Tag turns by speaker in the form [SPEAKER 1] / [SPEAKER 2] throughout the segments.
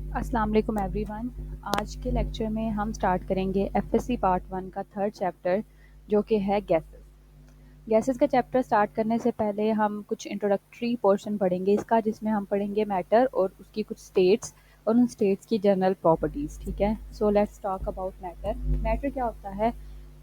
[SPEAKER 1] अस्सलाम वालेकुम एवरीवन। आज के लेक्चर में हम स्टार्ट करेंगे एफएससी पार्ट 1 का थर्ड चैप्टर जो कि है गैसेस। गैसेस का चैप्टर स्टार्ट करने से पहले हम कुछ इंट्रोडक्टरी पोर्शन पढ़ेंगे इसका, जिसमें हम पढ़ेंगे मैटर और उसकी कुछ स्टेट्स और उन स्टेट्स की जनरल प्रॉपर्टीज़। ठीक है, so let's talk about matter. Matter क्या होता है?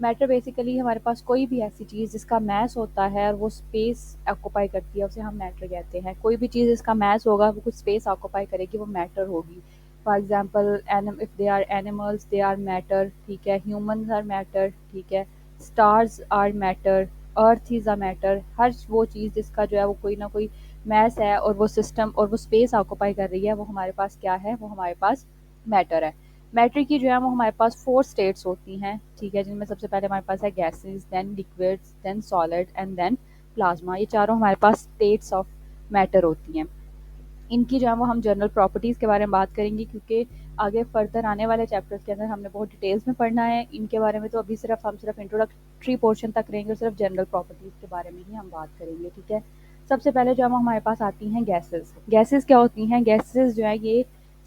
[SPEAKER 1] मैटर बेसिकली हमारे पास कोई भी ऐसी चीज़ जिसका मैस होता है और वो स्पेस ऑक्यूपाई करती है, उसे हम मैटर कहते हैं। कोई भी चीज़ जिसका मैस होगा वो कुछ स्पेस ऑक्यूपाई करेगी, वो मैटर होगी। For example if they are animals they are matter, ठीक है। ह्यूमन्स आर मैटर, ठीक है। Stars are matter, earth is a matter. हर वो चीज़ जिसका जो है वो कोई ना कोई मैस है और वो सिस्टम और वो स्पेस ऑक्यूपाई कर रही है, वो हमारे पास क्या है? वो हमारे पास मैटर है। मैटर की जो है वो हमारे पास 4 स्टेट्स होती हैं, ठीक है, जिनमें सबसे पहले हमारे पास है gases, then liquids, then solid and then plasma. ये चारों हमारे पास स्टेट्स ऑफ मैटर होती हैं। इनकी जो है वो हम जनरल प्रॉपर्टीज़ के बारे में बात करेंगे, क्योंकि आगे फर्दर आने वाले चैप्टर्स के अंदर हमने बहुत डिटेल्स में पढ़ना है इनके बारे में। तो अभी हम सिर्फ इंट्रोडक्टरी पोर्शन तक रहेंगे और सिर्फ जनरल प्रॉपर्टीज़ के बारे में ही हम बात करेंगे, ठीक है। सबसे पहले जो है वो हमारे पास आती हैं गैसेस। गैसेस क्या होती हैं? गैसेस जो है ये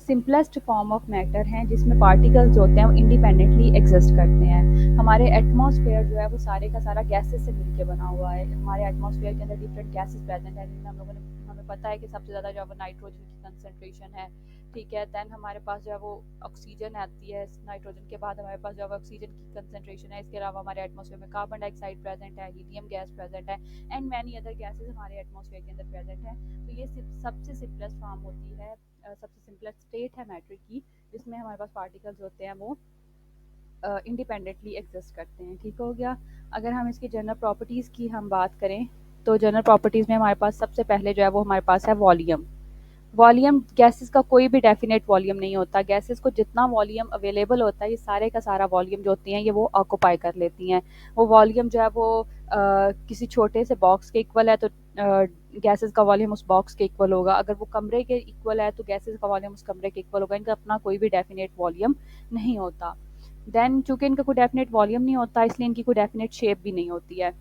[SPEAKER 1] सिंपलेस्ट फॉर्म ऑफ मैटर हैं, जिसमें पार्टिकल्स जो होते हैं वो इंडिपेंडेंटली एग्जिस्ट करते हैं। हमारे एटमॉस्फेयर जो है वो सारे का सारा गैसेस से मिलकर बना हुआ है। हमारे एटमॉस्फेयर के अंदर डिफरेंट गैसेस प्रेजेंट है, जिनमें हमें पता है कि सबसे ज़्यादा जो है वो नाइट्रोजन की कंसनट्रेशन है, ठीक है। दैन हमारे पास जो है वो ऑक्सीजन आती है, नाइट्रोजन के बाद हमारे पास जो है ऑक्सीजन की कंसनट्रेशन है। इसके अलावा हमारे एटमॉस्फेयर में कार्बन डाइऑक्साइड प्रेजेंट है, हीलियम गैस प्रेजेंट है एंड मैनी अदर गैसेज हमारे एटमॉस्फेयर के अंदर प्रेजेंट है। तो ये सबसे सिंपलेस्ट फॉर्म होती है, सबसे सिंपलेस्ट स्टेट है मैटर की, जिसमें हमारे पास पार्टिकल्स होते हैं वो इंडिपेंडेंटली एग्जिस्ट करते हैं। ठीक हो गया। अगर हम इसकी जनरल प्रॉपर्टीज़ की हम बात करें तो जनरल प्रॉपर्टीज़ में हमारे पास सबसे पहले जो है वो हमारे पास है वॉल्यूम। वॉल्यूम गैसेस का कोई भी डेफिनेट वॉल्यूम नहीं होता। गैसेस को जितना वॉल्यूम अवेलेबल होता है, ये सारे का सारा वॉल्यूम जो होती हैं ये वो ऑक्यूपाई कर लेती हैं। वो वॉल्यूम जो है वो किसी छोटे से बॉक्स के इक्वल है तो गैसेस का वॉल्यूम उस बॉक्स के इक्वल होगा। अगर वो कमरे के इक्वल है तो गैसेस का वॉल्यूम उस कमरे के इक्वल होगा। इनका अपना कोई भी डेफिनेट वॉल्यूम नहीं होता। देन चूंकि इनका कोई डेफिनेट वॉल्यूम नहीं होता, इसलिए इनकी कोई डेफिनेट शेप भी नहीं होती है।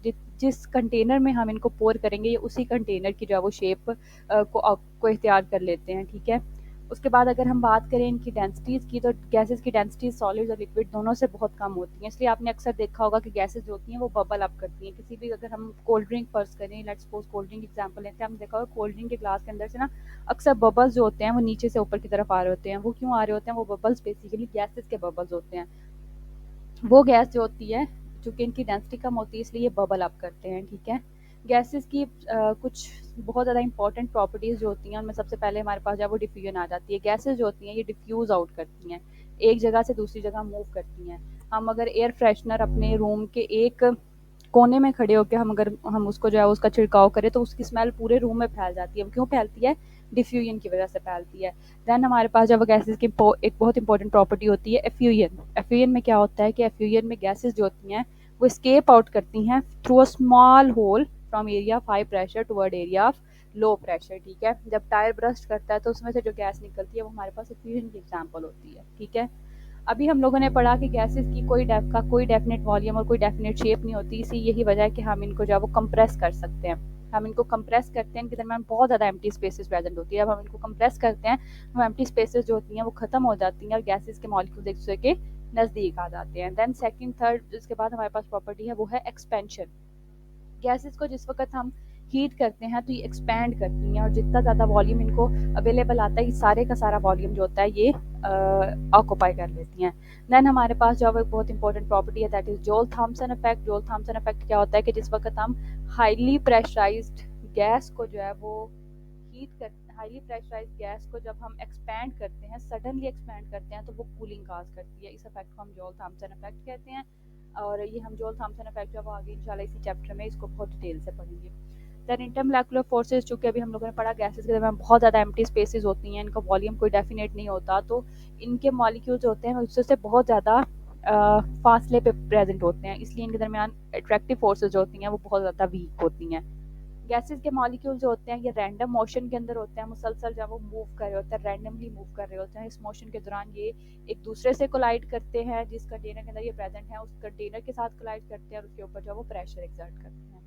[SPEAKER 1] जिस कंटेनर में हम इनको पोर करेंगे, ये उसी कंटेनर की जो है वो शेप को इख्तियार कर लेते हैं, ठीक है। उसके बाद अगर हम बात करें इनकी डेंसिटीज़ की, तो गैसेस की डेंसिटीज सॉलिड और लिक्विड दोनों से बहुत कम होती हैं। इसलिए आपने अक्सर देखा होगा कि गैसेस जो होती हैं वो बबल अप करती हैं। किसी भी अगर हम कोल्ड ड्रिंक फर्स्ट करें, let's suppose cold drink example लेते हैं, हमने देखा होगा कोल्ड ड्रिंक के ग्लास के अंदर से ना अक्सर बबल्स जो होते हैं वो नीचे से ऊपर की तरफ आ रहे होते हैं। वो क्यों आ रहे होते हैं? वो बबल्स बेसिकली गैसेस के बबल्स होते हैं। वो गैस जो होती है, चूँकि इनकी डेंसिटी कम होती है, इसलिए ये बबल अप करते हैं, ठीक है। गैसेस की कुछ बहुत ज़्यादा इंपॉर्टेंट प्रॉपर्टीज़ जो होती हैं, उनमें सबसे पहले हमारे पास जो है वो डिफ्यूजन आ जाती है। गैसेस जो होती हैं ये डिफ्यूज़ आउट करती हैं, एक जगह से दूसरी जगह मूव करती हैं। हम अगर एयर फ्रेशनर अपने रूम के एक कोने में खड़े होकर हम उसको जो है उसका छिड़काव करें, तो उसकी स्मेल पूरे रूम में फैल जाती है। वो क्यों फैलती है? डिफ्यूजन की वजह से फैलती है। देन हमारे पास जब गैसेस की एक बहुत इंपॉर्टेंट प्रॉपर्टी होती है एफ्यूजन। एफ्यूजन में क्या होता है कि एफ्यूजन में गैसेस जो होती हैं वो स्केप आउट करती हैं through a small hole from area of high pressure toward area of low pressure, ठीक है। जब टायर ब्रस्ट करता है तो उसमें से जो गैस निकलती है वो हमारे पास एफ्यूजन की एग्जाम्पल होती है, ठीक है। अभी हम लोगों ने पढ़ा कि गैसेस की कोई डेफिनेट वॉल्यूम और कोई डेफिनेट शेप नहीं होती। इसी यही वजह है कि हम इनको जो है वो कंप्रेस कर सकते हैं। हम इनको कंप्रेस करते हैं, इनके दरमियान बहुत ज़्यादा एम्प्टी स्पेसेस प्रेजेंट होती है। अब हम इनको कंप्रेस करते हैं, वो एम्प्टी स्पेसेस जो होती हैं वो खत्म हो जाती हैं और गैसेस के मॉलिक्यूल्स एक दूसरे के नज़दीक आ जाते हैं। देन सेकंड थर्ड इसके बाद हमारे पास प्रॉपर्टी है, वो है एक्सपेंशन। गैसेस को जिस वक्त हम हीट करते हैं तो ये एक्सपैंड करती हैं, और जितना ज़्यादा वॉल्यूम इनको अवेलेबल आता है, ये सारे का सारा वॉल्यूम जो होता है ये ऑक्यूपाई कर लेती हैं। देन हमारे पास जो है एक बहुत इंपॉर्टेंट प्रॉपर्टी है, दैट इज जोल थॉमसन इफेक्ट। जोल थॉमसन इफेक्ट क्या होता है कि जिस वक्त हम हाईली प्रेशराइज्ड गैस को जो है वो हाईली प्रेशराइज्ड गैस को जब हम एक्सपैंड करते हैं, सडनली एक्सपैंड करते हैं, तो वो कूलिंग काज करती है। इस इफेक्ट को हम जोल थॉमसन इफेक्ट कहते हैं, और ये हम जोल थॉमसन इफेक्ट जब आगे इंशाल्लाह इसी चैप्टर में इसको बहुत डिटेल से पढ़ेंगे। दैन इंटरमोलेकुलर फोर्सेस, चूँकि अभी हम लोगों ने पढ़ा गैसेस के दरमियान बहुत ज़्यादा एम्प्टी स्पेसेस होती हैं, इनका वॉल्यूम कोई डेफिनेट नहीं होता, तो इनके मॉलिक्यूल्स होते हैं उससे बहुत ज़्यादा फासले पे प्रेजेंट होते हैं, इसलिए इनके दरमियान अट्रैक्टिव फोर्सेस जो होती हैं वो बहुत ज़्यादा वीक होती हैं। गैसेस के मॉलिक्यूल जो होते हैं ये रैंडम मोशन के अंदर होते हैं, मुसलसल जब वो मूव कर रहे होते हैं, रैंडमली मूव कर रहे होते हैं। इस मोशन के दौरान ये एक दूसरे से कोलाइड करते हैं, जिस कंटेनर के अंदर ये प्रेजेंट है उस कंटेनर के साथ कोलाइड करते हैं और उसके ऊपर जो वो प्रेशर एक्सर्ट करते हैं।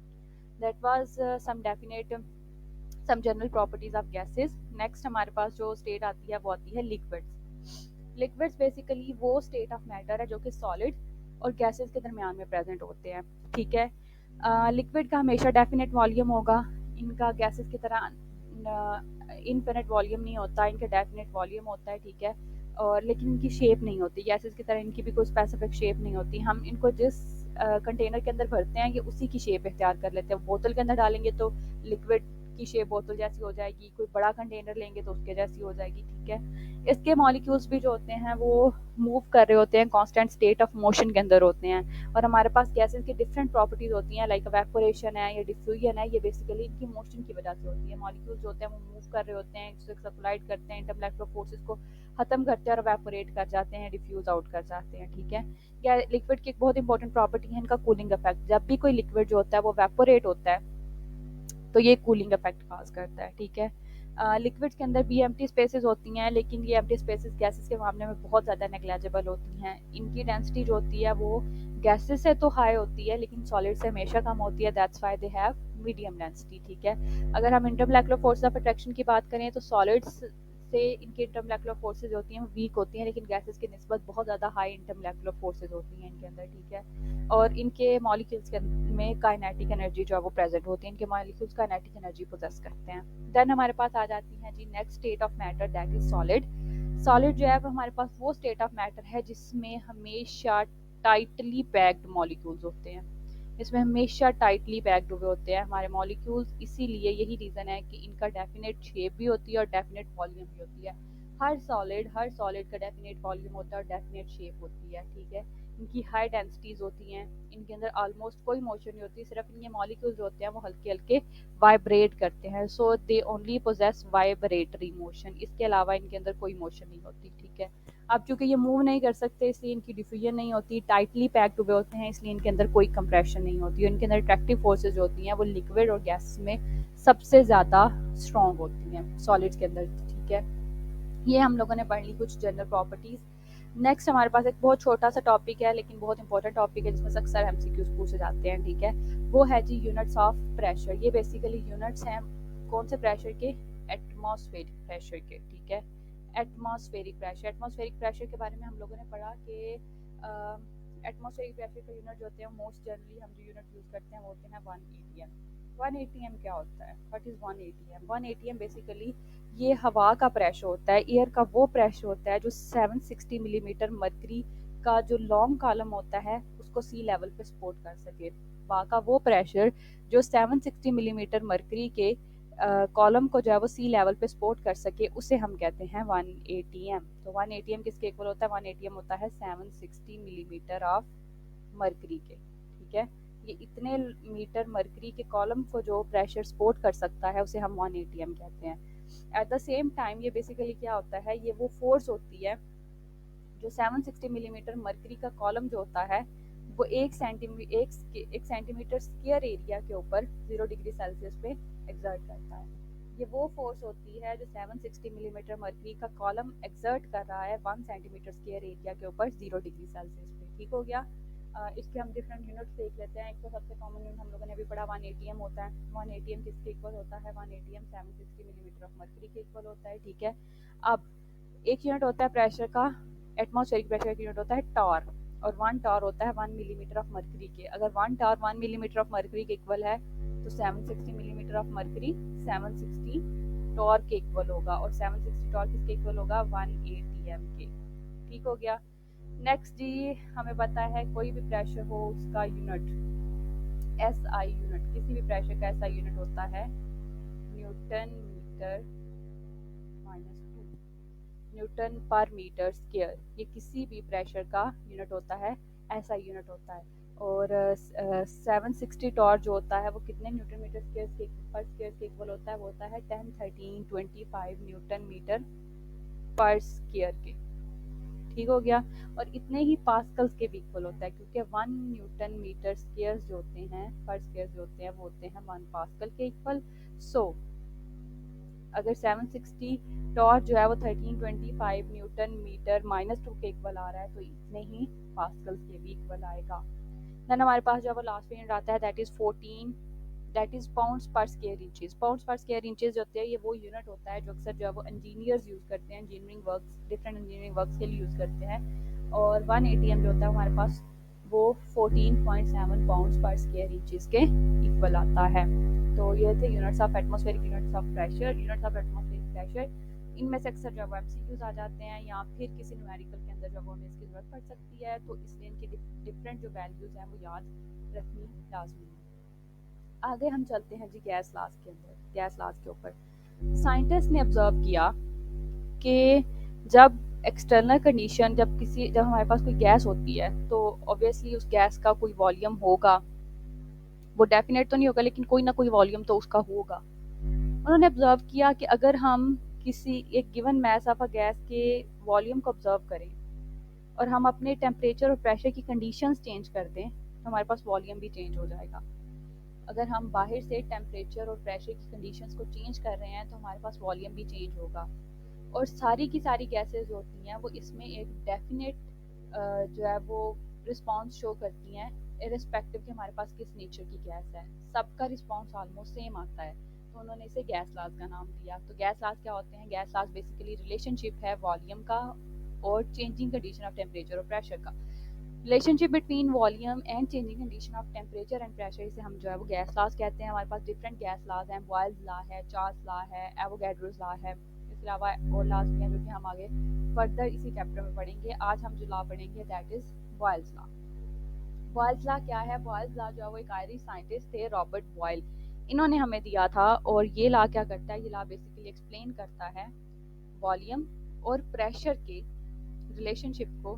[SPEAKER 1] That was some general properties of gases. Next हमारे पास जो स्टेट आती है वो आती है लिक्विड्स। लिक्विड्स बेसिकली वो स्टेट ऑफ मैटर है जो कि सॉलिड और गैसेस के दरमियान में प्रेजेंट होते हैं, ठीक है। लिक्विड का हमेशा डेफिनेट वॉल्यूम होगा, इनका गैसेस की तरह इनफिनिट वॉल्यूम नहीं होता, इनका डेफिनेट वॉल्यूम होता है, ठीक है। और लेकिन इनकी शेप नहीं होती, गैसेस की तरह इनकी भी कोई स्पेसिफिक शेप नहीं होती। हम इनको जिस कंटेनर के अंदर भरते हैं ये उसी की शेप इख्तियार कर लेते हैं। बोतल के अंदर डालेंगे तो लिक्विड की शेप बोतल जैसी हो जाएगी, कोई बड़ा कंटेनर लेंगे तो उसके जैसी हो जाएगी, ठीक है। इसके मॉलिक्यूल्स भी जो होते हैं वो मूव कर रहे होते हैं, कांस्टेंट स्टेट ऑफ मोशन के अंदर होते हैं। और हमारे पास गैसेस की डिफरेंट प्रॉपर्टीज होती हैं, लाइक वेपोरेशन है या डिफ्यूजन है, ये बेसिकली इनकी मोशन की वजह से होती है। मॉलिक्यूल्स होते हैं वो मूव कर रहे होते हैं, एक दूसरे के साथ कोलाइड करते हैं, इंटरमोलेकुलर फोर्सेस को खत्म करते हैं और वेपोरेट कर जाते हैं, डिफ्यूज आउट कर जाते हैं, ठीक है। या लिक्विड की एक बहुत इंपॉर्टेंट प्रॉपर्टी है इनका कूलिंग इफेक्ट। जब भी कोई लिक्विड जो होता है वो वेपोरेट होता है तो ये कूलिंग इफेक्ट काज करता है, ठीक है। लिक्विड्स के अंदर भी एम्प्टी स्पेसेस होती हैं, लेकिन ये एम्प्टी स्पेसेस गैसेस के मामले में बहुत ज़्यादा नेग्लेजिबल होती हैं। इनकी डेंसिटी जो होती है वो गैसेस से तो हाई होती है लेकिन सॉलिड से हमेशा कम होती है, that's why they have medium density, ठीक है। अगर हम इंटरमोलेकुलर फोर्स ऑफ अट्रैक्शन की बात करें तो सॉलिड्स से इनकी इंटरमोलेकुलर फोर्सेज होती हैं वो वीक होती हैं, लेकिन गैसेस की निस्बत बहुत ज़्यादा हाई इंटरमोलेकुलर फोर्सेज होती हैं इनके अंदर, ठीक है। और इनके मॉलिक्यूल्स के में काइनेटिक एनर्जी जो है वो प्रेजेंट होती है, इनके मॉलिक्यूल्स काइनेटिक एनर्जी पोजेस करते हैं। देन हमारे पास आ जाती है जी next state of matter, that is solid. Solid जो है वो हमारे पास वो स्टेट ऑफ मैटर है जिसमें हमेशा टाइटली पैक्ड मॉलिक्यूल्स होते हैं, इसमें हमेशा टाइटली पैक्ड हुए होते हैं हमारे मॉलिक्यूल्स। इसीलिए यही रीज़न है कि इनका डेफिनेट शेप भी होती है और डेफिनेट वॉल्यूम भी होती है। हर सॉलिड का डेफिनेट वॉल्यूम होता है और डेफिनेट शेप होती है, ठीक है। इनकी हाई डेंसिटीज होती हैं, इनके अंदर ऑलमोस्ट कोई मोशन नहीं होती, सिर्फ इनके मॉलिक्यूल्स जो होते हैं वो हल्के हल्के वाइब्रेट करते हैं, so they only possess vibratory motion, इसके अलावा इनके अंदर कोई मोशन नहीं होती, ठीक है। अब चूंकि ये मूव नहीं कर सकते इसलिए इनकी डिफ्यूजन नहीं होती, टाइटली पैक्ड हुए होते हैं इसलिए इनके अंदर कोई कंप्रेशन नहीं होती, इनके अंदर अट्रैक्टिव फोर्सेज होती हैं वो लिक्विड और गैस में सबसे ज़्यादा स्ट्रॉन्ग होती हैं सॉलिड्स के अंदर, ठीक है। ये हम लोगों ने पढ़ ली कुछ जनरल प्रॉपर्टीज़। नेक्स्ट हमारे पास एक बहुत छोटा सा टॉपिक है लेकिन बहुत इंपॉर्टेंट टॉपिक है जिसमें से अक्सर एमसीक्यूज पूछे जाते हैं, ठीक है। वो है जी यूनिट्स ऑफ प्रेशर। ये बेसिकली यूनिट्स हैं कौन से प्रेशर के, एटमॉस्फेरिक प्रेशर के, ठीक है। एटमॉस्फेरिक प्रेशर के बारे में हम लोगों ने पढ़ा कि एटमॉस्फेरिक प्रेशर का यूनिट जो होते हैं मोस्ट जनरली हम जो यूनिट यूज़ करते हैं वो होते हैं 1 atm। 1 atm क्या होता है, what is 1 atm? 1 atm basically ये हवा का प्रेशर होता है, एयर का वो प्रेशर होता है जो 760 मिलीमीटर मरकरी का जो लॉन्ग कॉलम होता है उसको सी लेवल पे सपोर्ट कर सके। हवा का वो प्रेशर जो 760 मिलीमीटर मरकरी के कॉलम को जो है वो सी लेवल पे सपोर्ट कर सके उसे हम कहते हैं 1 atm। तो 1 atm किसके इक्वल होता है, 1 atm होता है 760 मिलीमीटर ऑफ मरकरी के, ठीक है। ये इतने मीटर मरकरी के कॉलम को जो प्रेशर सपोर्ट कर सकता है उसे हम 1 atm कहते हैं। एट द सेम टाइम ये बेसिकली क्या होता है, ये वो फोर्स होती है जो 760 मिलीमीटर मरकरी का कॉलम जो होता है वो एक सेंटीमीटर स्क्वायर एरिया के ऊपर 0 डिग्री सेल्सियस पे एक्सर्ट करता है। ये वो फोर्स होती है जो 760 मिलीमीटर मरकरी का कॉलम एक्सर्ट कर रहा है 1 सेंटीमीटर स्क्वायर एरिया के ऊपर 0 डिग्री सेल्सियस पे, ठीक हो गया। इसके हम डिफरेंट यूनिट्स देख लेते हैं। एक तो सबसे कॉमन यूनिट हम लोगों ने अभी पढ़ा 1 atm होता है। 1 atm किसके इक्वल होता है, 1 atm 760 मिलीमीटर ऑफ मरकरी के इक्वल होता है, ठीक है। अब एक यूनिट होता है प्रेशर का, एटमॉस्फेरिक प्रेशर का यूनिट होता है टॉर, और 1 टॉर होता है 1 मिलीमीटर ऑफ मरकरी के। अगर 1 टॉर 1 मिलीमीटर ऑफ मरकरी के इक्वल है तो 760 मिलीमीटर ऑफ मरकरी 760 टॉर के इक्वल होगा, और 760 टॉर किसके इक्वल होगा, 1 atm के, ठीक हो गया। नेक्स्ट जी हमें पता है कोई भी प्रेशर हो उसका यूनिट एसआई यूनिट, किसी भी प्रेशर का एसआई यूनिट होता है न्यूटन मीटर -2, न्यूटन पर मीटर स्क्वायर। ये किसी भी प्रेशर का यूनिट होता है, ऐसा यूनिट होता है। और 760 टॉर जो होता है वो कितने न्यूटन मीटर स्क्वायर के पर स्क्वायर के इक्वल होता है, वो होता है 10 13 25 न्यूटन मीटर पर स्क्वायर के, ठीक हो गया। और इतने ही पास्कल्स के भी इक्वल होता है क्योंकि 1 न्यूटन मीटर स्क्वायर जो होते हैं पर स्क्वायर जो होते हैं वो होते हैं 1 पास्कल के इक्वल। सो अगर 760 टॉर जो है वो 1325 न्यूटन मीटर -2 के इक्वल आ रहा है तो इतने ही पास्कल्स के भी इक्वल आएगा। देन हमारे पास जो है वो लास्ट यूनिट आता है that is 14 that is pounds पर स्क्वायर इंचेस। पाउंड्स पर स्क्वायर इंचेस जो होते हैं ये वो यूनिट होता है जो अक्सर जो है वो इंजीनियर्स यूज़ करते हैं, engineering works, different engineering works के लिए यूज़ करते हैं। और 1 ATM जो होता है हमारे पास वो 14.7 पाउंड्स पर स्क्वायर इंचेस के इक्वल आता है। तो ये थे units of atmospheric, units of pressure, units of atmospheric pressure. इनमें से अक्सर जो है MCQs आ जाते हैं या फिर किसी न्यूमेरिकल के अंदर जो हमें इसकी ज़रूरत पड़ सकती है, तो इसलिए इनकी डिफरेंट जो वैल्यूज़ हैं वो याद रखनी लाजमी है। आगे हम चलते हैं जी गैस लाज के अंदर, गैस लाज के ऊपर साइंटिस्ट ने ऑब्जर्व किया कि जब एक्सटर्नल कंडीशन, जब हमारे पास कोई गैस होती है तो ऑब्वियसली उस गैस का कोई वॉल्यूम होगा, वो डेफिनेट तो नहीं होगा लेकिन कोई ना कोई वॉल्यूम तो उसका होगा। उन्होंने ऑब्जर्व किया कि अगर हम किसी एक given mass of a gas के वॉल्यूम को ऑब्जर्व करें और हम अपने टेम्परेचर और प्रेशर की कंडीशंस चेंज कर दें तो हमारे पास वॉल्यूम भी चेंज हो जाएगा। अगर हम बाहर से टेम्परेचर और प्रेशर की कंडीशंस को चेंज कर रहे हैं तो हमारे पास वॉल्यूम भी चेंज होगा। और सारी की सारी गैसेस होती हैं वो इसमें एक डेफिनेट जो है वो रिस्पांस शो करती हैं, इरिस्पेक्टिव कि हमारे पास किस नेचर की गैस है, सबका रिस्पांस ऑलमोस्ट सेम आता है। तो उन्होंने इसे गैस लॉज का नाम दिया। तो गैस लॉज क्या होते हैं? गैस लॉज बेसिकली रिलेशनशिप है वॉल्यूम का और चेंजिंग कंडीशन ऑफ टेम्परेचर और प्रेशर का। Relationship between volume and changing condition of temperature and pressure, इसे हम जो है वो गैस लॉज कहते हैं। हमारे पास डिफरेंट गैस लॉज हैं, बॉयल्स लॉ है, चार्ल्स लॉ है, एवोगैड्रोस लॉ है, इसके अलावा और लॉज भी हैं जो कि हम आगे फर्दर इसी चैप्टर में पढ़ेंगे। आज हम जो लॉ पढ़ेंगे that is Boyle's law. Boyle's law क्या है? बॉयल्स लॉ जो है वो एक आयरिश साइंटिस्ट थे, रॉबर्ट बॉयल, इन्होंने हमें दिया था। और ये लॉ क्या करता है? ये लॉ बेसिकली एक्सप्लेन करता है वॉल्यूम और प्रेशर के रिलेशनशिप को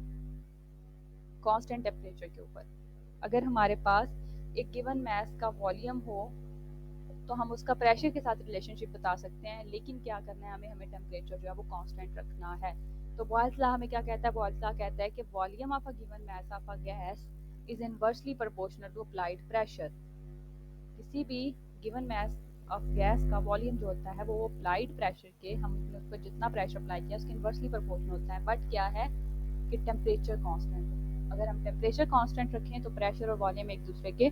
[SPEAKER 1] कांस्टेंट टेम्परेचर के ऊपर। अगर हमारे पास एक गिवन मास का वॉल्यूम हो तो हम उसका प्रेशर के साथ रिलेशनशिप बता सकते हैं, लेकिन क्या करना है हमें टेम्परेचर जो है वो कांस्टेंट रखना है। तो बॉयल्स लॉ हमें क्या कहता है? बॉयल्स लॉ कहता है कि volume of a given mass of a gas is inversely proportional to applied pressure. किसी भी गिवन मास ऑफ गैस का वॉल्यूम जो होता है वो अप्लाइड प्रेशर के, हमने उस पर जितना प्रेशर अप्लाई किया उसके इनवर्सली प्रोपोर्शनल होता है। बट क्या है कि टेम्परेचर कांस्टेंट हो। अगर हम टेम्परेचर कांस्टेंट रखें तो प्रेशर और वॉल्यूम एक दूसरे के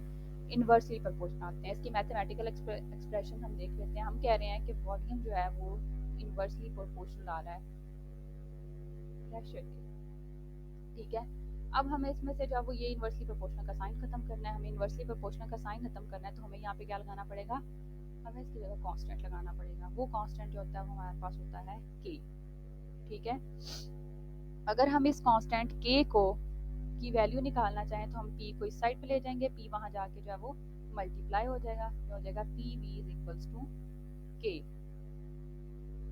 [SPEAKER 1] इनवर्सली प्रोपोर्शनल आते हैं। इसकी मैथमेटिकल एक्सप्रेशन हम देख लेते हैं। हम कह रहे हैं कि वॉल्यूम जो है वो इनवर्सली प्रोपोर्शनल आ रहा है प्रेशर के, ठीक है। अब हमें इसमें से जो है वो ये इनवर्सली प्रोपोर्शनल का साइन खत्म करना है, हमें इनवर्सली प्रोपोर्शनल का साइन खत्म करना है, तो हमें यहाँ पे क्या लगाना पड़ेगा? हमें इसकी जगह कांस्टेंट लगाना पड़ेगा। वो कांस्टेंट जो होता है वो हमारे पास होता है k, ठीक है। अगर हम इस कांस्टेंट k को की वैल्यू निकालना चाहें तो हम p को इस साइड पे ले जाएंगे, p वहाँ जाके जो है वो मल्टीप्लाई हो जाएगा, जो हो जाएगा pv is equals to k,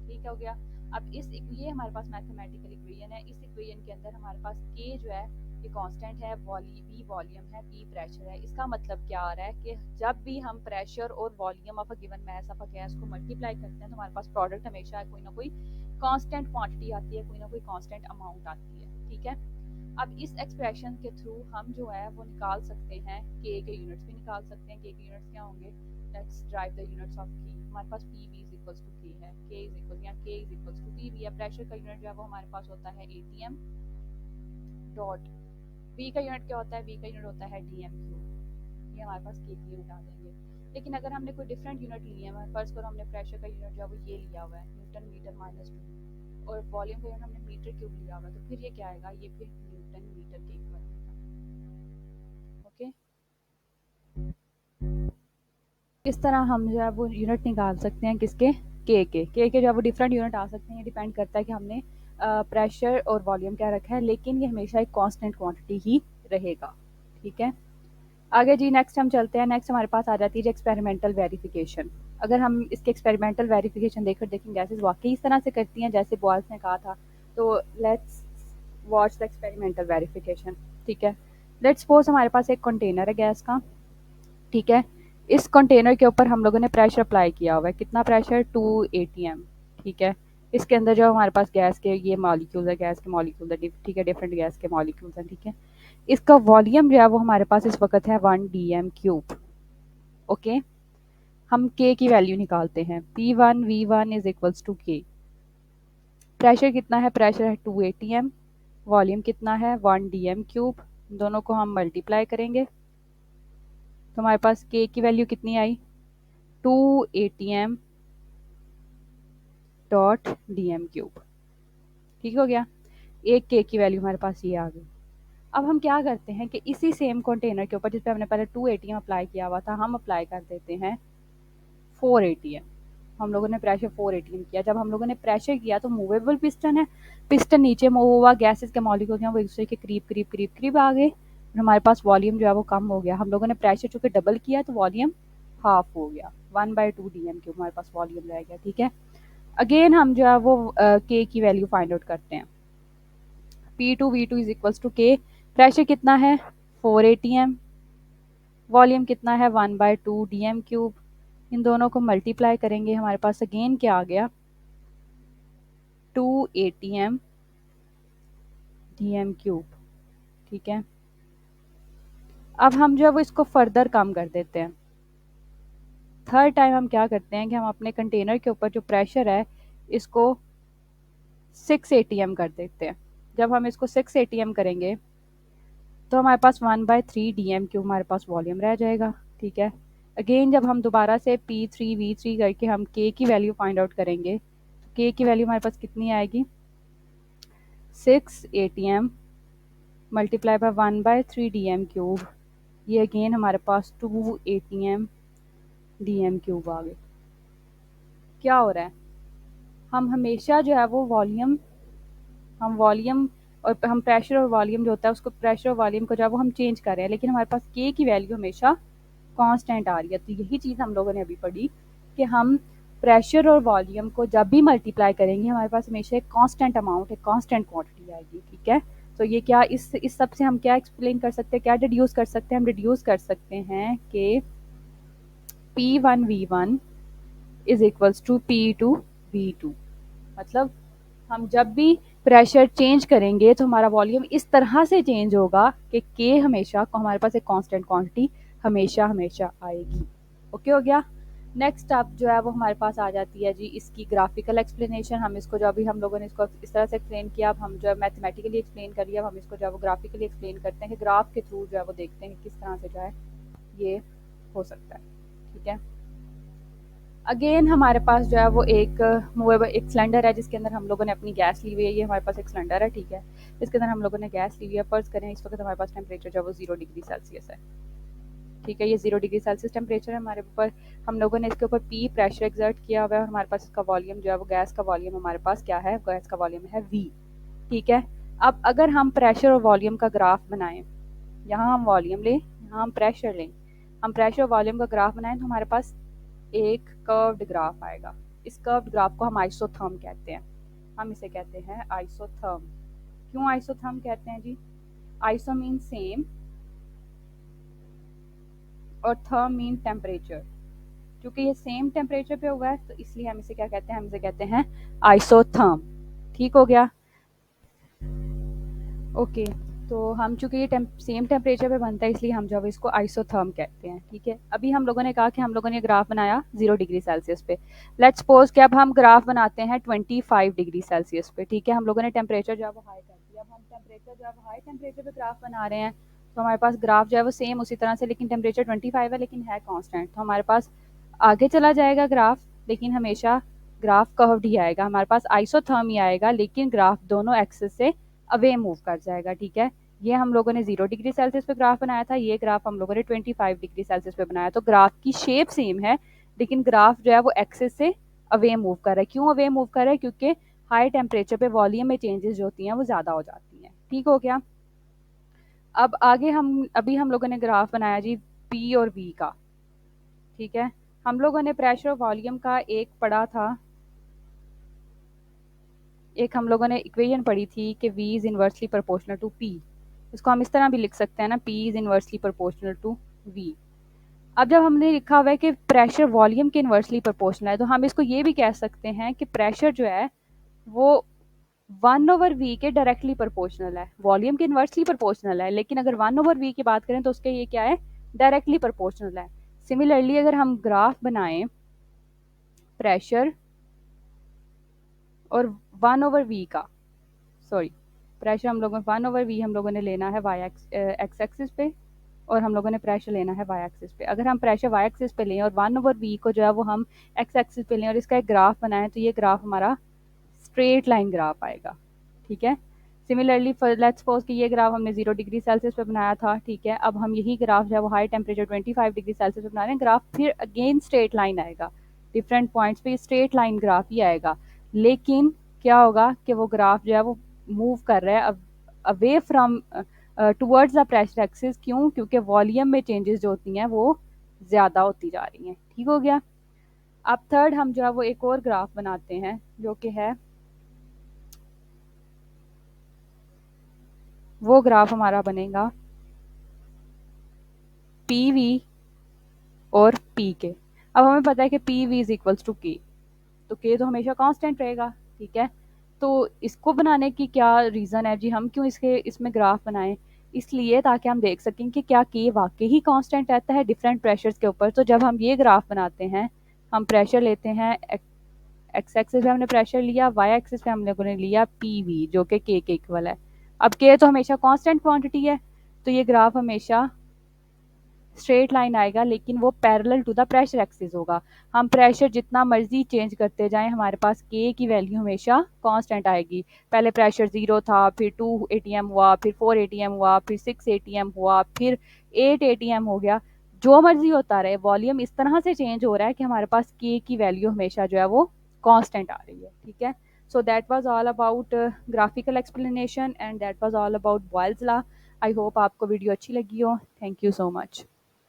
[SPEAKER 1] ठीक हो गया। अब ये हमारे पास मैथमेटिकल इक्वेशन है। इस इक्वेशन के अंदर हमारे पास k जो है ये कांस्टेंट है, v वॉल्यूम है, p प्रेशर है। इसका मतलब क्या आ रहा है कि जब भी हम प्रेशर और volume of a given mass of a gas को मल्टीप्लाई करते हैं तो हमारे पास प्रोडक्ट हमेशा कोई ना कोई कांस्टेंट क्वांटिटी आती है, कोई ना कोई कांस्टेंट अमाउंट आती है, ठीक है। अब इस एक्सप्रेशन के थ्रू हम जो है वो निकाल सकते हैं k के यूनिट्स भी निकाल सकते हैं। k के यूनिट्स क्या होंगे? Let's drive the units of k। हमारे पास pv is equals to k है, k इज इक्वल या k is equals to pv है। प्रेशर का यूनिट जो है वो हमारे पास होता है atm डॉट, v का यूनिट क्या होता है? v का यूनिट होता है dmq। ये हमारे पास k के यूनिट आ जाएंगे। लेकिन अगर हमने कोई डिफरेंट यूनिट लिए है, फर्स्ट करो हमने प्रेशर का यूनिट जो है वो ये लिया हुआ है न्यूटन मीटर माइनस 2, और वॉल्यूम का यूनिट हमने मीटर क्यूब लिया हुआ है, तो फिर ये क्या आएगा? ये फिर न्यूटन मीटर के इक्वल होगा। ओके, इस तरह हम जो है वो यूनिट निकाल सकते हैं किसके? के जो है वो डिफरेंट यूनिट आ सकते हैं। ये डिपेंड करता है कि हमने प्रेशर और वॉल्यूम क्या रखा है, लेकिन ये हमेशा एक कांस्टेंट क्वांटिटी ही रहेगा, ठीक है। आगे जी नेक्स्ट हम चलते हैं। नेक्स्ट हमारे पास आ जाती है एक्सपेरिमेंटल वेरिफिकेशन। अगर हम इसके एक्सपेरिमेंटल वेरिफिकेशन देखकर देखें गैसेस वाकई इस तरह से करती हैं जैसे बॉयल्स ने कहा था, तो let's watch the experimental verification, ठीक है। लेट्स सपोज हमारे पास एक कंटेनर है गैस का, ठीक है। इस कंटेनर के ऊपर हम लोगों ने प्रेशर अप्लाई किया हुआ है। कितना प्रेशर? 2 ATM, ठीक है। इसके अंदर जो हमारे पास गैस के ये मॉलिक्यूल्स है, गैस के मॉलिक्यूल्स है, ठीक है, डिफरेंट गैस के मॉलिक्यूल्स हैं, ठीक है। इसका वॉल्यूम जो है वो हमारे पास इस वक्त है 1 dm³ ओके। हम k की वैल्यू निकालते हैं, P1 V1 is equals to k। Pressure कितना है? प्रेशर है 2 ATM, वॉल्यूम कितना है? 1 dm³। दोनों को हम मल्टीप्लाई करेंगे तो हमारे पास k की वैल्यू कितनी आई? 2 ATM डॉट DM³ ठीक हो गया। एक के की वैल्यू हमारे पास ये आ गई। अब हम क्या करते हैं कि इसी सेम कंटेनर के ऊपर जिस पे हमने पहले 2 ATM अप्लाई किया हुआ था, हम अप्लाई कर देते हैं 4 ATM। हम लोगों ने प्रेशर 4 ATM किया। जब हम लोगों ने प्रेशर किया तो मूवेबल पिस्टन है, पिस्टन नीचे मूव हुआ, गैसेस के मॉलिक्यूल हैं वो एक दूसरे के करीब करीब करीब करीब आ गए और हमारे पास वॉल्यूम जो है वो कम हो गया। हम लोगों ने प्रेशर चूंकि डबल किया तो वॉल्यूम हाफ हो गया, 1/2 DM³ हमारे पास वॉल्यूम रह गया। ठीक है, अगेन हम जो है वो के की वैल्यू फाइंड आउट करते हैं। P2V2 इज इक्वल्स टू के। प्रेशर कितना है 4 ATM, वॉल्यूम कितना है 1/2 DM³। इन दोनों को मल्टीप्लाई करेंगे, हमारे पास अगेन क्या आ गया 2 ATM DM³। ठीक है, अब हम जो है वो इसको फर्दर कम कर देते हैं। थर्ड टाइम हम क्या करते हैं कि हम अपने कंटेनर के ऊपर जो प्रेशर है इसको 6 ATM कर देते हैं। जब हम इसको 6 ATM करेंगे तो हमारे पास 1/3 DM³ हमारे पास वॉल्यूम रह जाएगा। ठीक है, अगेन जब हम दोबारा से P3V3 करके हम के की वैल्यू फाइंड आउट करेंगे तो के की वैल्यू हमारे पास कितनी आएगी 6 ATM मल्टीप्लाई बाय 1/3 DM³। ये अगेन हमारे पास 2 ATM DM³ आ गए। क्या हो रहा है, हम हमेशा जो है वो वॉल्यूम और हम प्रेशर और वॉल्यूम जो होता है उसको, प्रेशर और वॉल्यूम को जो है वो हम चेंज कर रहे हैं, लेकिन हमारे पास के की वैल्यू हमेशा कांस्टेंट आ रही है। तो यही चीज़ हम लोगों ने अभी पढ़ी कि हम प्रेशर और वॉल्यूम को जब भी मल्टीप्लाई करेंगे हमारे पास हमेशा एक कांस्टेंट अमाउंट, एक कांस्टेंट क्वांटिटी आएगी। ठीक है, तो ये क्या इस सब से हम क्या एक्सप्लेन कर सकते हैं, क्या डिड्यूस कर सकते हैं, हम डिड्यूस कर सकते हैं कि P1V1 is equals to P2V2। मतलब हम जब भी प्रेशर चेंज करेंगे तो हमारा वॉल्यूम इस तरह से चेंज होगा कि के हमेशा हमारे पास एक कांस्टेंट क्वांटिटी हमेशा हमेशा आएगी। ओके हो गया। नेक्स्ट अब जो है वो हमारे पास आ जाती है जी इसकी ग्राफिकल एक्सप्लेनेशन। हम इसको जो अभी हम लोगों ने इसको इस तरह से एक्सप्लेन किया, अब हम जो है मैथमेटिकली एक्सप्लेन कर लिया, अब हम इसको जो है वो ग्राफिकली एक्सप्लेन करते हैं कि ग्राफ के थ्रू जो है वो देखते हैं कि किस तरह से जो है ये हो सकता है। ठीक है, अगेन हमारे पास जो है वो एक मूवेबल एक सिलेंडर है जिसके अंदर हम लोगों ने अपनी गैस ली हुई है। ये हमारे पास एक सिलेंडर है, ठीक है, इसके अंदर हम लोगों ने गैस ली हुई है। फर्ज करें इस वक्त हमारे पास टेम्परेचर जो है वो 0 डिग्री सेल्सियस है। ठीक है, ये 0 डिग्री सेल्सियस टेम्परेचर है हमारे ऊपर। हम लोगों ने इसके ऊपर पी प्रेशर एक्सर्ट किया हुआ है और हमारे पास इसका वॉल्यूम जो है वो गैस का वॉल्यूम हमारे पास क्या है, गैस का वॉल्यूम है वी। ठीक है, अब अगर हम प्रेशर और वॉल्यूम का ग्राफ बनाएं, यहाँ हम वॉल्यूम लें, यहाँ हम प्रेशर लें, हम प्रेशर और वॉल्यूम का ग्राफ बनाएं तो हमारे पास एक कर्व्ड ग्राफ आएगा। इस कर्व्ड ग्राफ को हम आइसोथर्म कहते हैं। हम इसे कहते हैं आइसोथर्म। क्यों आइसोथर्म कहते हैं जी, आइसो मीन सेम और थर्म मीन टेम्परेचर। क्योंकि ये सेम टेम्परेचर पे हुआ है तो इसलिए हम इसे क्या कहते हैं, हम इसे कहते हैं आइसोथर्म। ठीक हो गया, ओके। तो हम चूंकि ये सेम टेम्परेचर पे बनता है इसलिए हम जो है इसको आइसोथर्म कहते हैं। ठीक है, अभी हम लोगों ने कहा कि हम लोगों ने ग्राफ बनाया 0 डिग्री सेल्सियस पे। लेट्स सपोज कि अब हम ग्राफ बनाते हैं 25 डिग्री सेल्सियस पे। ठीक है, हम लोगों ने टेम्परेचर जो है वो हाई कर दिया। अब हम टेम्परेचर जो है वो हाई टेम्परेचर पे ग्राफ बना रहे हैं तो हमारे पास ग्राफ जो है वो सेम उसी तरह से, लेकिन टेम्परेचर 25 है लेकिन है कॉन्स्टेंट। तो हमारे पास आगे चला जाएगा ग्राफ, लेकिन हमेशा ग्राफ कर्व्ड ही आएगा। हमारे पास आइसोथर्म ही आएगा लेकिन ग्राफ दोनों एक्सिस से अवे मूव कर जाएगा। ठीक है, ये हम लोगों ने 0 डिग्री सेल्सियस पे ग्राफ बनाया था, ये ग्राफ हम लोगों ने 25 डिग्री सेल्सियस पे बनाया। तो ग्राफ की शेप सेम है लेकिन ग्राफ जो है वो एक्सिस से अवे मूव कर रहा है। क्यों अवे मूव कर रहा है, क्योंकि हाई टेम्परेचर पे वॉल्यूम में चेंजेस जो होती हैं वो ज़्यादा हो जाती हैं। ठीक हो गया, अब आगे अभी हम लोगों ने ग्राफ बनाया जी पी और वी का। ठीक है, हम लोगों ने प्रेशर और वॉल्यूम का एक पढ़ा था, एक हम लोगों ने इक्वेशन पढ़ी थी कि V is inversely proportional to P। इसको हम इस तरह भी लिख सकते हैं ना, P is inversely proportional to V। अब जब हमने लिखा हुआ है कि प्रेशर वॉल्यूम के इन्वर्सली प्रोपोर्शनल है तो हम इसको ये भी कह सकते हैं कि प्रेशर जो है वो 1/V के डायरेक्टली प्रोपोर्शनल है। वॉल्यूम के इन्वर्सली प्रोपोर्शनल है लेकिन अगर 1/V की बात करें तो उसके ये क्या है, डायरेक्टली प्रोपोर्शनल है। सिमिलरली अगर हम ग्राफ बनाएं प्रेशर और 1/V का, सॉरी प्रेशर हम लोगों 1/V हम लोगों ने लेना है वाई एक्स एक्सिस पे और हम लोगों ने प्रेशर लेना है वाई एक्सिस पे। अगर हम प्रेशर वाई एक्सिस पे लें और 1/v को जो है वो हम एक्स एक्सिस पे लें और इसका एक ग्राफ बनाएं, तो ये ग्राफ हमारा स्ट्रेट लाइन ग्राफ आएगा, ठीक है। सिमिलरली लेट्स सपोज कि ये ग्राफ हमने 0 डिग्री सेल्सियस पे बनाया था, ठीक है। अब हम यही ग्राफ जो है वो हाई टेम्परेचर 25 डिग्री सेल्सियस पे बना रहे हैं, ग्राफ फिर अगेन स्ट्रेट लाइन आएगा, डिफरेंट पॉइंट्स पे स्ट्रेट लाइन ग्राफ ही आएगा। लेकिन क्या होगा कि वो ग्राफ जो है वो मूव कर रहा है away from towards the pressure axis. क्यों? क्योंकि वॉल्यूम में चेंजेस जो होती हैं वो ज़्यादा होती जा रही हैं, ठीक हो गया। अब थर्ड हम जो है वो एक और ग्राफ बनाते हैं जो कि है, वो ग्राफ हमारा बनेगा पी वी और पी के। अब हमें पता है कि P V is equals to K, तो के तो हमेशा कांस्टेंट रहेगा, ठीक है। तो इसको बनाने की क्या रीज़न है जी, हम क्यों इसमें ग्राफ बनाएं? इसलिए ताकि हम देख सकें कि क्या के वाकई ही कांस्टेंट रहता है डिफरेंट प्रेशर्स के ऊपर। तो जब हम ये ग्राफ बनाते हैं, हम प्रेशर लेते हैं, एक्स एक्सिस पे हमने प्रेशर लिया, वाई एक्सिस पे हम लोगों ने लिया पी वी जो कि के इक्वल है। अब के तो हमेशा कांस्टेंट क्वांटिटी है, तो ये ग्राफ हमेशा स्ट्रेट लाइन आएगा, लेकिन वो parallel to the pressure axis होगा। हम प्रेशर जितना मर्जी चेंज करते जाएं, हमारे पास के की वैल्यू हमेशा कांस्टेंट आएगी। पहले प्रेशर 0 था, फिर 2 एटीएम हुआ, फिर 4 एटीएम हुआ, फिर 6 एटीएम हुआ, फिर 8 एटीएम हो गया। जो मर्जी होता रहे, वॉल्यूम इस तरह से चेंज हो रहा है कि हमारे पास के की वैल्यू हमेशा जो है वो कांस्टेंट आ रही है, ठीक है। So that was all about graphical explanation and that was all about Boyle's law. I hope आपको वीडियो अच्छी लगी हो। Thank you so much.